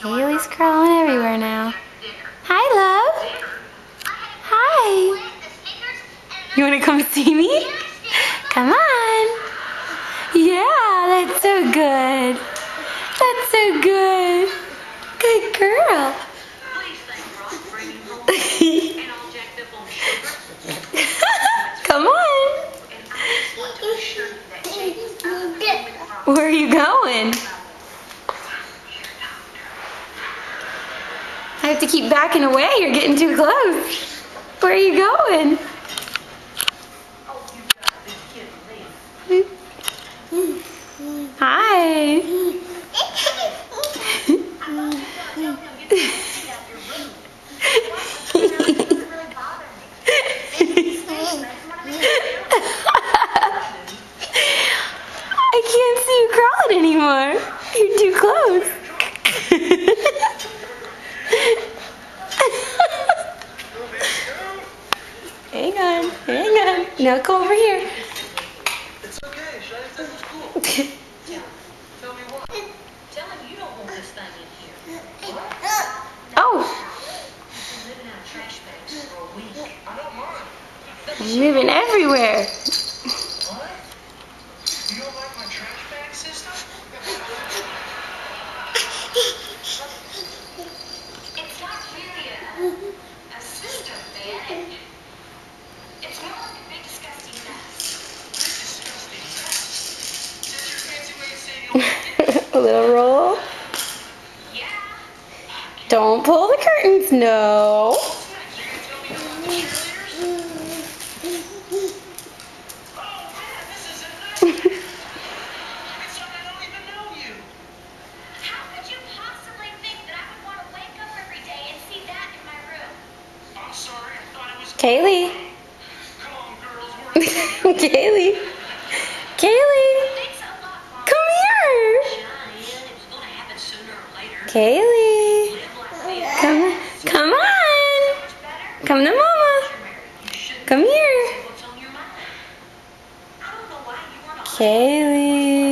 Kaylee's crawling everywhere now. Hi, love. Hi. You want to come see me? Come on. Yeah, that's so good. That's so good. Good girl. Come on. Where are you going? I have to keep backing away. You're getting too close. Where are you going? Hi. I can't see you crawling anymore. You're too close. Hang on, hang on. Now come over here. It's okay. Shiny said it's cool. Tell me what. Tell him you don't want this thing in here. Oh, You've been living out of trash bags for a week. I don't mind. I'm moving everywhere. What? You don't like my trash bag system? It's not really a system, man. It's more like a big disgusting mess. Big disgusting mess. That's your fancy way of saying you like it? A little roll. Yeah. Don't pull the curtains, no. You gonna tell me about the cheerleaders? Oh man, this is amazing. It's like I don't even know you. How could you possibly think that I would want to wake up every day and see that in my room? I'm sorry, I thought it was Kaylee. Come on, girls, we're Kaylee. Kaylee. Thanks a lot, Mom. Come here. Johnny, it was going to happen sooner or later. Kaylee. Live like this. Come on. Much better. Come to mama. You're married. You shouldn't Come here. say what's on your mind. I don't know why you weren't on. Kaylee.